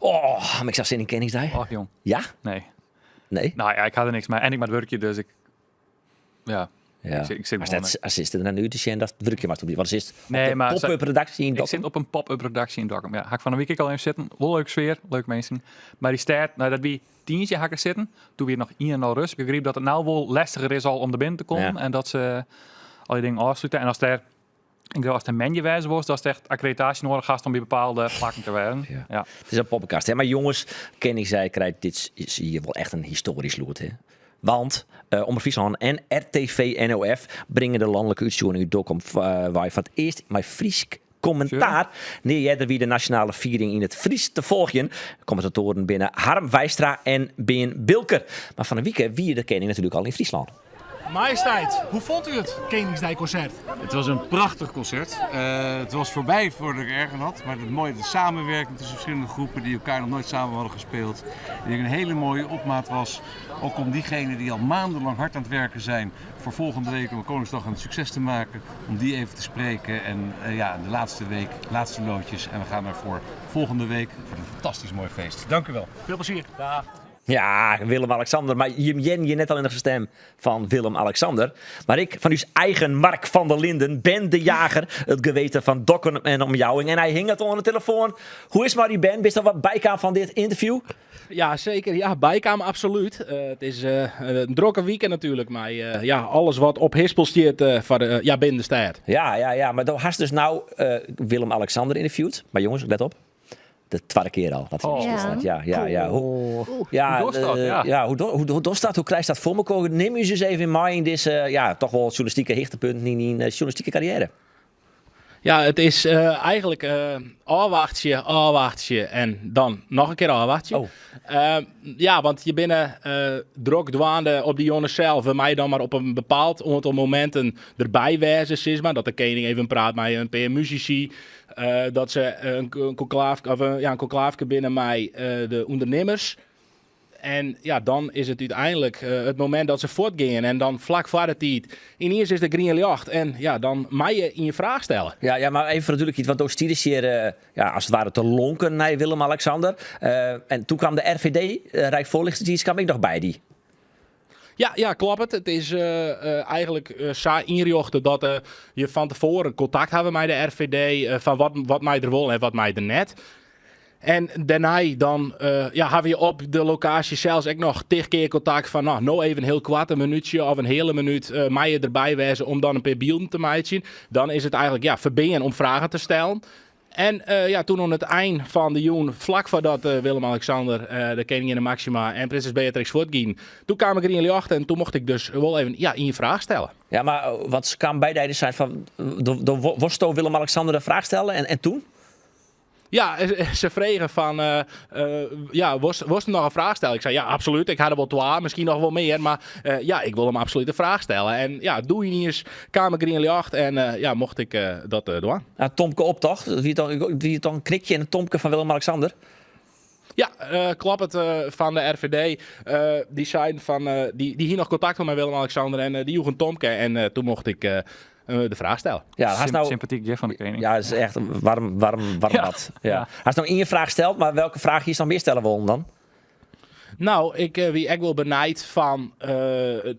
Oh, maar ik zag zin in Koningsdag. Och, jong. Ja? Nee. Nee? Nou ja, ik had er niks mee. En ik maak werkje, dus ik... Ja. Ja. Ik zit maar gewoon als is er dan nu te zien dat druk je maar op die. Wat is het? Nee, Op maar de pop-up redactie in Ik Dokkum? zit op een pop-up redactie in Dokkum. Ja, ga ik van een week al even zitten. Wel leuk sfeer, leuk mensen. Maar die stad, nou, dat wie 10 hakken zitten. Toen weer nog 1 rust. Ik begreep dat het nou wel lastiger is al om er binnen te komen. Ja. En dat ze al die dingen afsluiten. En als er een menu wijze was, dat is het echt accreditatie nodig gast om bij bepaalde vlakken te werken. Ja. Ja. Het is een poppenkast, hè? Maar jongens, Koningsdag krijgt dit is hier wel echt een historisch lood, hè? Want Omroep Friesland en RTV NOF brengen de landelijke uitzending uit Dokkum waar je van het eerst met Fries commentaar neer jij er weer de nationale viering in het Fries te volgen. Commentatoren binnen Harm Wijstra en Ben Bilker. Maar van een week wie de koning natuurlijk al in Friesland. Majesteit, hoe vond u het Koningsdijkconcert? Het was een prachtig concert. Het was voorbij voordat ik erger had. Maar het mooie, de samenwerking tussen verschillende groepen die elkaar nog nooit samen hadden gespeeld. Ik denk een hele mooie opmaat was. Ook om diegenen die al maandenlang hard aan het werken zijn. Voor volgende week om Koningsdag een succes te maken. Om die even te spreken. En de laatste week, laatste loodjes. En we gaan ervoor volgende week voor een fantastisch mooi feest. Dank u wel. Veel plezier. Dag. Ja, Willem-Alexander. Maar je net al in de stem van Willem-Alexander. Maar ik, van uw eigen Mark van der Linden, ben de jager. Het geweten van Dokkum en omjouwing. En hij hing het onder de telefoon. Hoe is maar die Ben? Bist er wat bijkaan van dit interview? Ja, zeker. Ja, bijkamer absoluut. Het is een drukke weekend natuurlijk. Maar alles wat op hispel staat binnen de stad. Ja. Maar dan hast dus nou Willem-Alexander interviewd. Maar jongens, let op. De tweede keer al. Dat hij staat. Ja. Hoe doet dat? Hoe doet dat? Hoe krijg je dat voor elkaar? Neem je eens even in mij in deze toch wel journalistieke hichtepunt in een journalistieke carrière. Ja, het is eigenlijk afwachtje en dan nog een keer afwachtje. Oh. Want je binnen druk dwaande op die jongens zelf. We mij dan maar op een bepaald aantal momenten erbij wijzen, zeg maar. Dat de koning even praat met een paar muzici. Dat ze een conclave binnen mij de ondernemers. En ja, dan is het uiteindelijk het moment dat ze voortgingen. En dan vlak voor de tijd. Ineens is de green licht. En ja, dan mag je in je vraag stellen. Ja, maar even natuurlijk iets. Want ook stierde hier, als het ware te lonken naar Willem-Alexander. En toen kwam de RVD, Rijksvoorlichtingsdienst, kwam ik nog bij die. Ja, klopt. Het is eigenlijk zo inrichten dat je van tevoren contact hebben met de RVD. Van wat mij er wil en wat mij er net. En daarna dan hebben we op de locatie zelfs ook nog 10 keer contact van nou even een heel kwart een minuutje of een hele minuut mij erbij wijzen om dan een paar beelden te maken. Dan is het eigenlijk verbinden om vragen te stellen. En toen aan het eind van de joen, vlak voordat Willem-Alexander, de koningin Maxima en prinses Beatrix voortgingen, toen kwam ik er in achter en toen mocht ik dus wel even in je vraag stellen. Ja, maar wat kan beide zijn van, was Willem-Alexander een vraag stellen en toen? Ja, ze vregen van, was er nog een vraag stellen? Ik zei, ja, absoluut. Ik had er wel 2, misschien nog wel meer. Maar ik wil hem absoluut een vraag stellen. En ja, doe je niet eens Kamer Green 8 en mocht ik dat doen. Ja, Tomke op toch? Wie dan een knikje en een Tomke van Willem-Alexander? Ja, klopt het van de RVD. Die zijn van, die hier nog contact had met Willem-Alexander en die joeg een Tomke. En toen mocht ik de vraag stellen. Ja, hij is nou sympathiek Jeff van de koning. Ja, het is echt warm bad. Ja. Hij is nou in je vraag stelt, maar welke vraag je dan meer stellen wil dan? Nou, ik wil benijd van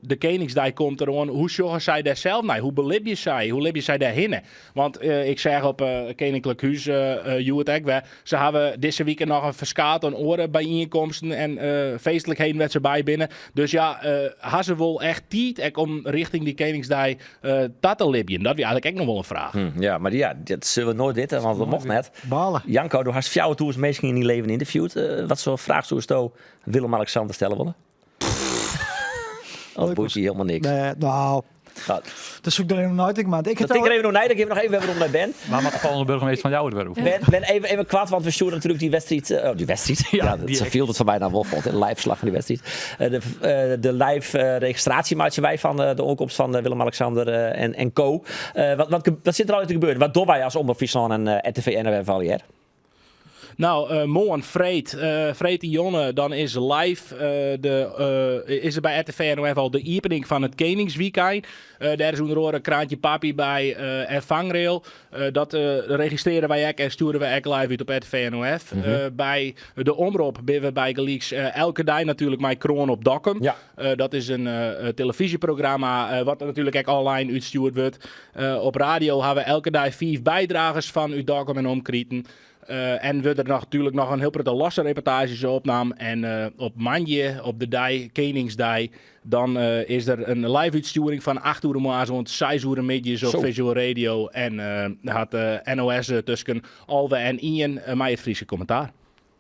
de Koningsdag komt er aan. Hoe zorgen zij daar zelf naar? Hoe belib je zij? Hoe lib je zij daarheen? Want ik zeg op Koninklijk Huis, ze hebben deze week nog een verskaat aan oren bijeenkomsten en feestelijkheden werd ze bij binnen. Dus ja, hebben ze wel echt tijd om richting die Koningsdag dat te libjen? Dat is eigenlijk ook nog wel een vraag. Ja, maar dat zullen we nooit weten, want dat mocht net. Balen. Janko, du hast 4 toers misschien in je leven interviewd. Wat voor vraag zou je Willem-Alexander stellen willen? Of boeit je helemaal niks? Nee, nou, dat zoek ik er even nooit. Maar ik dat denk ik er even nog naar. Ik geef nog even waarom naar Ben. Maar wat de volgende burgemeester van jou het weer Ben, even kwaad, want we sturen natuurlijk die wedstrijd. Die wedstrijd? Ja, dat viel het voor mij naar Wolfveld. Een live slag van die wedstrijd. De live registratiemaatje wij van de onkomst van Willem-Alexander en co. Wat zit er al te gebeuren? Wat doen wij als Omroep Friesland en RTV NOF al hier? Morgen Freed Jonne, dan is live is er bij RTV NOF al de opening van het Koningsweekend. Daar is onder andere Kraantje Papi bij en Vangrail. Dat registreren wij ook en sturen we ook live uit op RTV NOF. Bij de omroep ben we bij Gelieks elke dag natuurlijk mijn kroon op Dokkum. Ja. Dat is een televisieprogramma wat er natuurlijk ook online uitgestuurd wordt. Op radio hebben we elke dag 5 bijdragers van uit Dokkum en omkrieten. En we er natuurlijk nog een heel prachtige losse reportages opnam. En op Manje, op de dag, Koningsdag, dan is er een live uitsturing van 8 uur maand, zo'n 6 uur middags op Zo. Visual Radio. En had NOS tussen Alwe en Ian mij het Friese commentaar.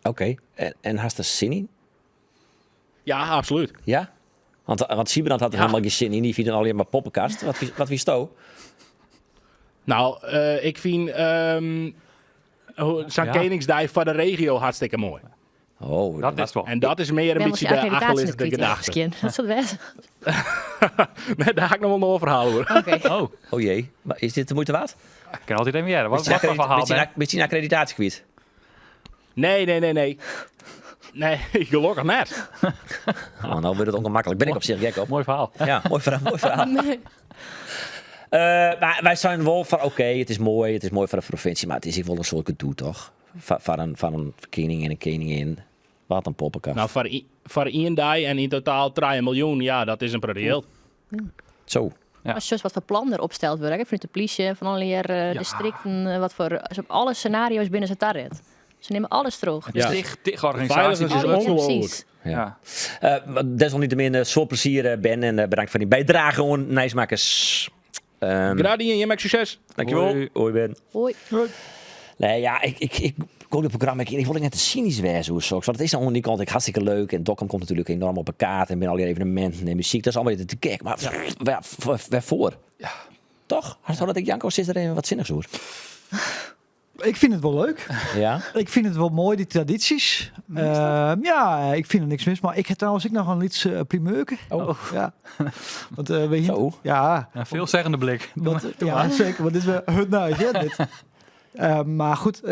Oké. En hast er zin in? Ja, absoluut. Ja? Want Siebrand had er helemaal geen zin in. Die vindt alleen maar poppenkast. Wat wie sto? Nou, ik vind zo'n Koningsdag voor de regio hartstikke mooi. Oh, Dat is wel. En dat is meer een beetje de achterliggende gedachte. Dat is het best. Nee, daar ga ik nog wel een overhaal hoor. Oké. Oh jee. Maar is dit de moeite waard? Ik kan altijd even meer. Wat voor verhaal? Beetje een accreditatiegebied. Nee. Nee, gelukkig net. Oh, nou wordt het ongemakkelijk. Ben ik op zich gek op. Mooi verhaal. Ja, mooi verhaal. Nee. Maar wij zijn wel van oké, het is mooi voor de provincie, maar het is wel een soort gedoe toch? Van een koning en een koningin. Wat een poppenkast. Nou, voor 1 dag en in totaal 3 miljoen, ja, dat is een project. Zo. Ja. Als je wat voor plan er opsteld wordt, vanuit de politie, van alle districten, wat voor, als op alle scenario's binnen ze target. Ze nemen alles terug. Ja. Tegen organisatie. Veiligheid is Ja, ongelooflijk. precies. Ja. Ja. Desalniettemin, veel plezier Ben en bedankt voor die bijdrage on Nijsmakers. Gradi en je maakt succes. Dankjewel. Hoi. Hoi Ben. Hoi. Nee, ja, ik koop het programma. Ik wil net te cynisch wezen hoe zo. Want het is aan die kant hartstikke leuk. En Dokkum komt natuurlijk enorm op een kaart. En ben al die evenementen en muziek. Dat is allemaal te gek. Maar waarvoor? Ja. Toch? Zou dat ik Janko is er even wat zinnigs hoor. Ik vind het wel leuk. Ja? Ik vind het wel mooi, die tradities. Ja, ik vind er niks mis. Maar ik heb trouwens ook nog een iets primeurke. Oh. Ja. Want we hier... Zo. Ja, Een veelzeggende blik. ja, zeker. Want dit is wel het nuis, hè, dit. Maar goed,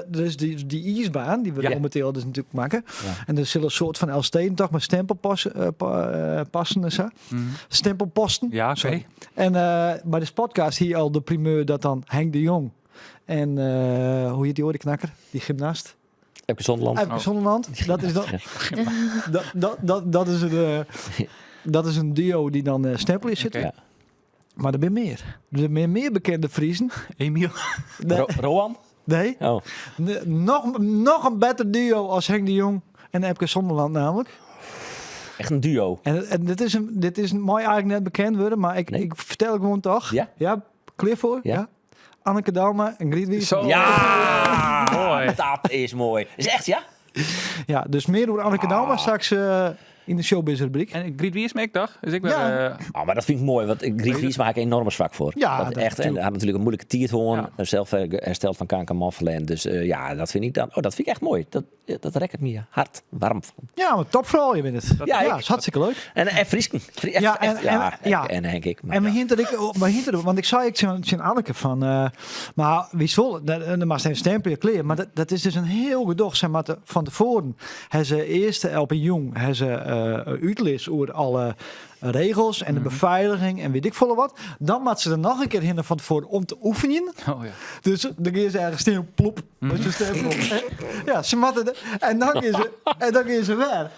dus die ijsbaan die we momenteel dus natuurlijk maken. Ja. En er zullen een soort van Elsteden toch met stempelpassen en zo. Stempelposten. Ja, oké. Sorry. En bij de podcast hier al de primeur dat dan Henk de Jong en hoe heet die orenknakker? Die gymnast? Epke Zonderland. Epke Zonderland. Dat is dat is een duo die dan stempel is zitten. Ja. Maar er zijn meer. Er zijn meer bekende Friesen. Emiel. Nee. Rowan? Nee. Oh. Nog een beter duo als Henk de Jong en Epke Zonderland namelijk. Echt een duo. En dit is mooi eigenlijk net bekend worden, maar ik vertel het gewoon toch. Ja? Ja, clear voor? Ja. Ja. Anneke Dauma en Griet Wies. Zo. Ja! Mooi. Dat is mooi. Is echt, ja? Ja, dus meer door Anneke Dauma straks in de showbiz-rubriek. En Griet wie is me, ik dacht. Dus ik ben... Ja. Oh, maar dat vind ik mooi, want Griet Wies maak ik een enorme zwak voor. Ja, dat dat echt. En natuurlijk. hij had natuurlijk een moeilijke tiert gewoon. Ja. Zelf hersteld van kanker Moffelen. Dus ja, dat vind ik dan. Oh, dat vind ik echt mooi. Dat rekkert me hart warm van. Ja, maar topvrouw je bent het. Ja, Ja, ik- is hartstikke leuk. En Friesken. Ja, En Henk ik. Maar En we ja. hinten, want ik zei ik zijn Anneke van, maar wie zal, dan mag zijn stempel je kleer, maar dat is dus een heel gedocht, zeg maar, van tevoren. Hij ze eerste LP Jong, hij ze uitlees over alle regels en de beveiliging en weet ik veel wat. Dan maakt ze er nog een keer hin van tevoren om te oefenen. Oh ja. Dus dan kun je ze ergens stil plop. Met je stempel. Ja, ze matten en dan kun je ze weer.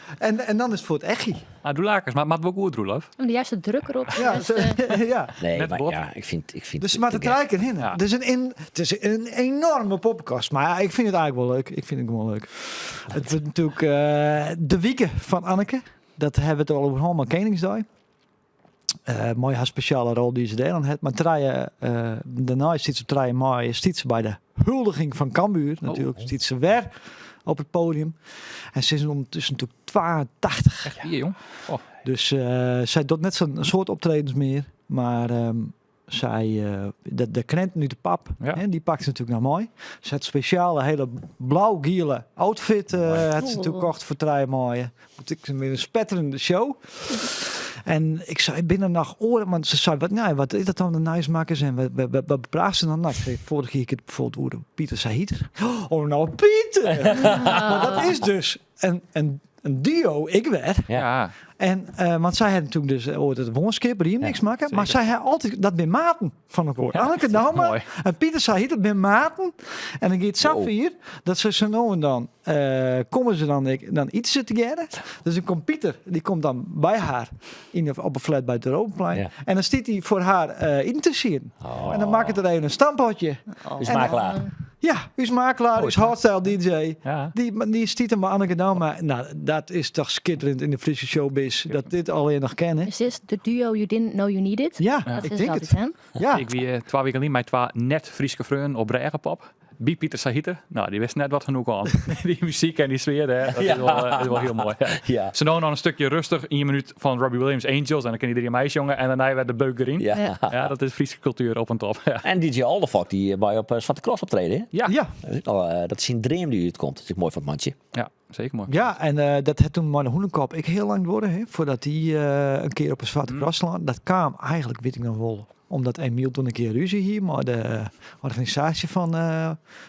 En dan is het voor het echi. Ah, doe lakers. Maar wat ook goed, Roelof? De juiste druk erop. Ja, ja. Nee, Net maar bot. ja, ik vind Dus ze matten er keer in. Ja. Het is een enorme poppenkast. Maar ja, ik vind het eigenlijk wel leuk. Ik vind het gewoon leuk. Het wordt natuurlijk de wieken van Anneke. Dat hebben we het al over allemaal Koningsdag. Mooi haar speciale rol die ze daar aan heeft. Maar daarna is ze 3 mei ze bij de huldiging van Cambuur. Natuurlijk ziet ze weer op het podium. En ze is ondertussen natuurlijk 82. Echt hier, jong. Oh. Dus zij doet net zo'n soort optredens meer. Maar zij, de krent nu de pap, Ja. hè, die pakt ze natuurlijk nog mooi. Ze had speciale hele blauw-giele outfit. Had ze natuurlijk kocht voor 3 mooie. Het is weer een spetterende show. En ik zei binnen nog oren, want ze zei, wat is dat dan de Nijsmakers en wat praten ze dan? Nou, ik zei, vorige keer het bijvoorbeeld over Pieter Sahiter. Oh, nou Pieter! Maar dat is dus een duo, ik werd. Ja. En, want zij had natuurlijk dus ooit het woonskip, hier niks maken. Maar zij had altijd, dat ben maten van elkaar. Anneke Dauma Mooi. en Pieter zei dat ben maten. En dan gaat Safir, dat ze zo nou en dan, komen ze dan iets together. Dus dan komt Pieter, die komt dan bij haar op een flat bij het Europaplein. Ja. En dan stiet hij voor haar in te zien. Oh. En dan maakt het er even een stampotje. Is makelaar. Ja, u is makelaar, u is hardstyle DJ. Ja. Die stiet hem bij Anneke Dauma. Nou, dat is toch schitterend in de Friese showbiz. Dat dit alleen nog kennen. Is dit de duo You Didn't Know You Needed? Ja, Dat ik is denk altijd, het. hè? Ja. Ik wie 2 weken geleden met 2 net Frieske vrienden op Regenpop. Bij Pieter Sahiter. Nou, die wist net wat genoeg aan. Die muziek en die sfeer, hè, dat is wel heel mooi. Ja. Ja. Ze nou nog een stukje rustig in je minuut van Robbie Williams Angels. En dan ken je 3 meisjes jongen. En daarna werd de beuker in. Ja. Ja, dat is Friese cultuur op en top. Ja. En DJ Aldefok die bij op Zwarte Cross optreden. Hè? Ja. Ja. Dat is, dat is een dream die uitkomt. Dat is mooi van het mandje. Ja, zeker mooi. Ja, en dat had toen Marne Hoenenkop ik heel lang worden, hè, voordat hij een keer op een Zwarte Cross stond. Dat kwam eigenlijk, weet ik nog wel, omdat Emiel toen een keer ruzie hier, maar de organisatie van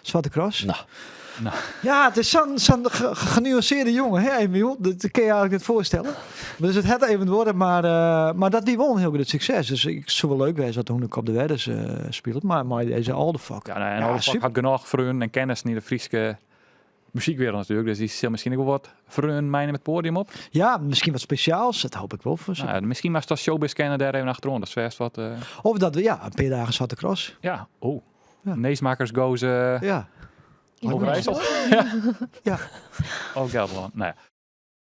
Zwarte Cross. Nou. Ja, het is zo'n genuanceerde jongen, hè Emiel? Dat kun je eigenlijk niet voorstellen. Dus het had even worden, maar dat die won heel goed succes. Dus ik zou wel leuk zijn dat Hoenenkop de Wedders speelt, maar deze Aldefok. Ja, nou, en Ja, Aldefok super. had genoeg vrienden en kennis in de Friese muziekwereld natuurlijk. Dus die zal misschien ook wel wat vrienden mijnen met het podium op. Ja, misschien wat speciaals, dat hoop ik wel voor ze. Nou, misschien maar als showbiz kennen daar even achterom. Dat is best wat... Of dat we, ja, een paar dagen Zwarte Cross. ja, Ja. Neesmakers goes Ja. Overijssel. Ja. Oh, Gelderland. Nou ja.